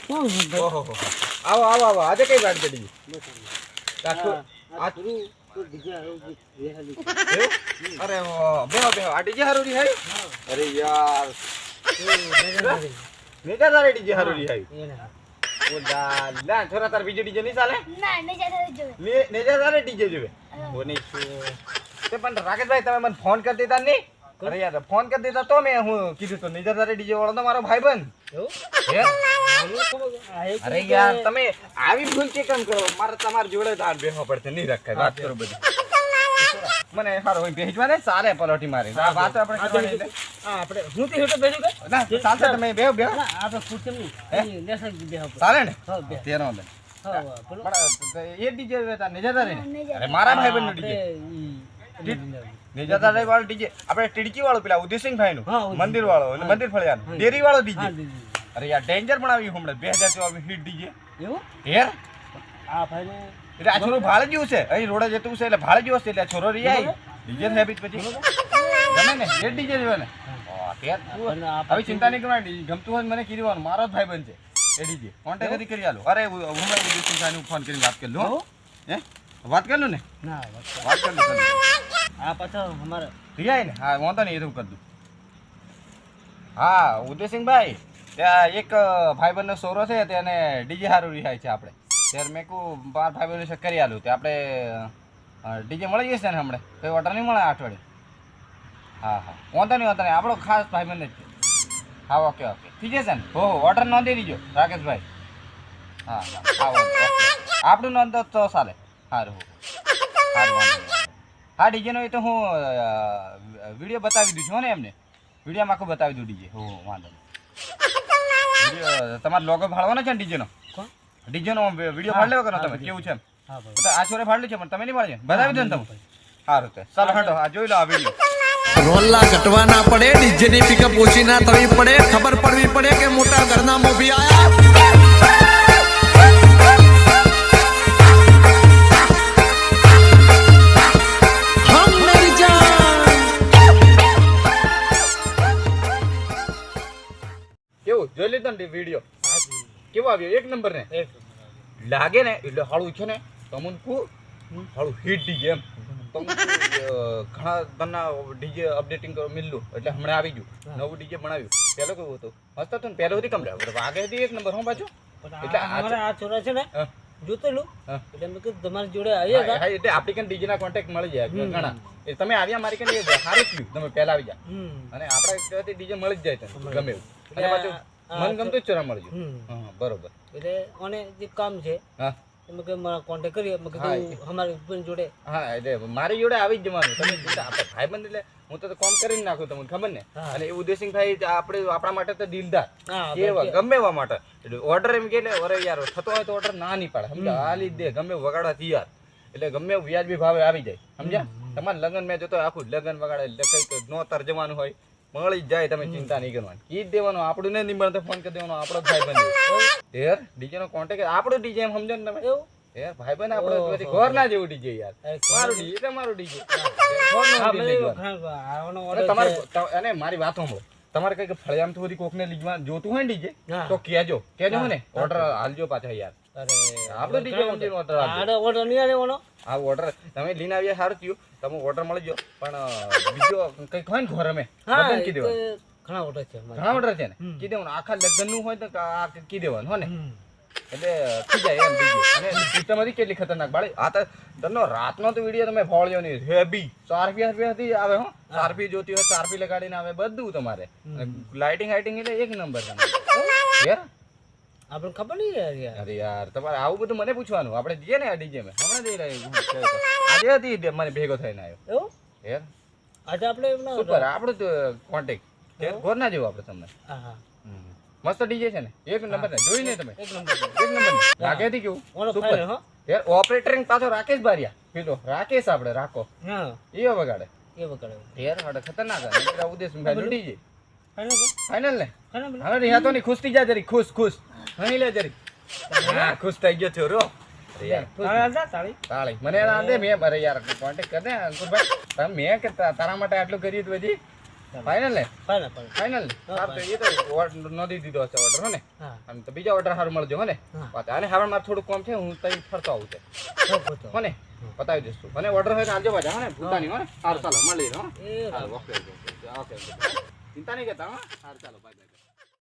ઓહો આવો આવો આવો આજે કઈ ગાડી ચડી અરે બેહો બેહો આ ડીજે હારું હે અરે યાર મેજા તારે ડીજે હારું હે ઓલા લા છોરા તાર બીજો ડીજે નહીં ચાલે ના નેજા તારે જોવે નેજા તારે ડીજે જોવે બોની તે પણ રાકેશભાઈ તમે મને ફોન કરી દેતા નહીં અરે યાર ફોન કરી દેતા તો મેં હું કીધું તો નેજા તારે ડીજે વાળો તો મારો ભાઈબંધ અરે યાર તમે આવી ભૂલ કે કેમ કરો મારે તમાર જોડે તાર બેહો પડશે નહીં રખાય વાત કરો બધી મને હારો હોય ભેજવા ને સારે પલોટી મારી આ વાત આપણે કરવાની છે આપણે હું તે હેઠે બેસું કે ના ચાલશે તમે બેહો બેહો આપણે ખુરશી નહીં લેસા બેહો ચાલે ને હા બે તેનો બે હા બોલો પણ એ ડીજે વેતા નેજા તારે અરે મારા ભાઈબંધ નું ડીજે નેજા તારે વાળો ડીજે આપણે ટીડકી વાળો પેલા ઉદયસિંહભાઈ નું મંદિર વાળો અને મંદિર ફળિયાનું ડેરી વાળો ડીજે અરે યાર ડેન્જર બનાવ્યું હમણાં 2024 હિટ ડીજે એવું યાર આ ભાઈને એટલે આ છોરો ભાળે જેવું છે અહીં રોડે જતું છે એટલે ભાળે જેવો છે એટલે આ છોરો રહી આવી ડીજે હેબિટ પછી ગમે ને એ ડીજે જોવે ને હવે ચિંતા નહીં કરવાની ગમતું હોય મને કીધું મારો જ ભાઈ બન છે એ ડીજે કોન્ટેક્ટ કરી આલો અરે હમણાં ઉદયસિંહભાઈ ફોન કરીને વાત કરી લો હે વાત કરી લો ને ના વાત કરી લો આ પાછો અમારે રિયાય ને હા વાંધો નહીં એ તો કરી દઉં હા ઉદયસિંહભાઈ ત્યાં એક ભાઈબંધનો સોરો છે તેને ડીજે હારું રિહાય છે આપણે ત્યારે મેં કહું 12 ભાઈબંધો કરી આલું તે આપણે ડીજે મળી જશે ને હમણાં કોઈ ઓર્ડર નહીં મળે અઠવાડિયે હા હા વાંધો નહીં આપણો ખાસ ભાઈબંધ જ છે હા ઓકે ઓકે ઠીક છે ને હો ઓર્ડર નોંધી દીજો રાકેશભાઈ હા હા ઓકે આપણું નોંધ તો ચાલે સારું સારું વાંધો હા ડીજેનો એ તો હું વિડીયો બતાવી દઉં છું ને એમને વિડીયોમાં આખું બતાવી દઉં ડીજે હો વાંધો નહીં તમારો લોગો ફાળવાનો છે ને ડીજેનો ડીજેનો વિડીયો ફાડ લેવો કરો તમે કેવું છે આ છોરે ફાડલું છે પણ તમે નહીં ફાડજો બતાવી દો ને તમે સારું છે ચાલો હટો આ જોઈ લો આ વિડીયો રોલ્લા કટવા ના પડે ડીજે ની પિકઅપ ઓછી ના થવી પડે ખબર પડવી પડે કે મોટા ઘરના મોભી આયા કેવું જોઈ લીધો ને વિડીયો કેવો આવ્યો એક નંબર ને લાગે ને એટલે હાળું છે ને તમને કહું હાળું હિટ ડીજે એમ તમને ઘણા બના ડીજે અપડેટિંગ કરવા મિલ્લું એટલે હમણાં આવી ગયું નવું ડીજે બનાવ્યું પહેલો કેવું હતું મસ્ત હતું ને પહેલો હતી કમરે વાગે હતી એક નંબર હું પાછું એટલે આ છોરા છે ને જોતેલું એટલે મેં કીધું તમારી જોડે આવ્યા હા એટલે આપણી કન ડીજે ના કોન્ટેક્ટ મળી જાય ઘણા એ તમે આવ્યા મારી કન સારું થયું તમે પહેલા આવી ગયા અને આપણા ડીજે મળી જ જાય તમને ગમે એવું અને પાછું મન ગમતું જ ચોરા મળી ગયું હા બરોબર એટલે અને જે કામ છે હા તમે કે મારા કોન્ટેક્ટ કરીએ મેં કીધું અમારી બેન જોડે હા એટલે મારી જોડે આવી જ જવાનું તમે આપણે ભાઈબંધ એટલે હું તો કોમ કરીને નાખું તમને ખબર ને અને એ ઉદયસિંહભાઈ આપણે આપણા માટે તો દિલદાર કેવા ગમે એવા માટે એટલે ઓર્ડર એમ કે અરે યાર થતો હોય તો ઓર્ડર ના નહીં પાડે સમજા આ લીધે ગમે વગાડવા તૈયાર એટલે ગમે વ્યાજબી ભાવે આવી જાય સમજ્યા તમારે લગ્ન મેં જોતો આખું લગ્ન વગાડે એટલે કંઈક નો તરજવાનું હોય મળી જાય તમે ચિંતા નહીં કરવાની ઈ જ દેવાનું આપણું નહીં મળે ફોન કરી દેવાનો આપણો ભાઈ બન યાર ડીજે નો કોન્ટેક્ટ આપણું ડીજે એમ સમજો ને તમે યાર ભાઈ બન આપણો ઘર ના જેવું ડીજે યાર મારું ડીજે એટલે મારું ડીજે તમારે અને મારી વાત સાંભળો તમારે કઈક ફળિયામ તો બધી કોકને લીજવા જોતું હોય ને ડીજે તો કેજો ને ઓર્ડર હાલજો પાછા યાર આપણો ડીજે ઓર્ડર નહીં આલેવાનો આ ઓર્ડર તમે લઈને આવ્યા સારું થયું તમે ઓર્ડર મળી ગયો પણ બીજો કઈક હોય ને ઘર અમે બધાને કી દેવાનું ઘણા ઓર્ડર છે ને કી દેવાનું આખા લગ્ન નું હોય તો કી દેવાનું હો ને એટલે થઈ જાય એમ બીજું અને સિસ્ટમ હતી કેટલી ખતરનાક બાળી આ તો તનો રાતનો તો વિડીયો તમે ફોળ્યો નહીં હેવી 4 રૂપિયા આવે હો 4 રૂપિયા જોતી હોય 4 રૂપિયા લગાડીને આવે બધું તમારે લાઇટિંગ એટલે એક નંબર યાર આપણને ખબર નહીં યાર અરે યાર તમારે આવું બધું મને પૂછવાનું આપણે જઈએ ને આ ડીજે માં હમણાં જઈ રહ્યું આજે હતી મને ભેગો થઈને આવ્યો એવું યાર આજે આપણે સુપર આપણો કોન્ટેક્ટ ઘર ના જેવું આપણે તમને હા મસ્ત ડીજે છે ને એક નંબર ને જોઈ ને તમે એક નંબર લાગે હતી કેવું સુપર યાર ઓપરેટરિંગ પાછો રાકેશ બારિયા પેલો રાકેશ આપણે રાખો હા એ વગાડે યાર હડે ખતરનાક છે ઉદયસિંહભાઈ નું ડીજે ફાઇનલ ને હવે રહ્યા તો નહીં ખુશ થઈ જા જરી ખુશ હણી લે જરી હા ખુશ થઈ ગયો છો રો તાળી મને દે મેં અરે યાર કોન્ટેક્ટ કર દે અંકુરભાઈ મેં કે તારા માટે આટલું કર્યું હતું હજી ફાઇનલ ને ફાઇનલ ફાઇનલ ને હા, સારું તો એ તો ઓર્ડર નોંધી દીધો હશે ઓર્ડર હો ને હા અને તો બીજા ઓર્ડર સારું મળજો હો ને હા. વાત આને હવે મારે થોડું કામ છે હું તઈ ફરતો આવું છે સૌ પોતો હો ને બતાવી દઈશ તું મને ઓર્ડર હોય તો આલજો પાછા હો ને ભૂલતા નહીં હો ને સારું ચાલો મળી હો એ સારું ઓકે ઓકે ઓકે ચિંતા નહીં કરતા હો સારું ચાલો બાય બાય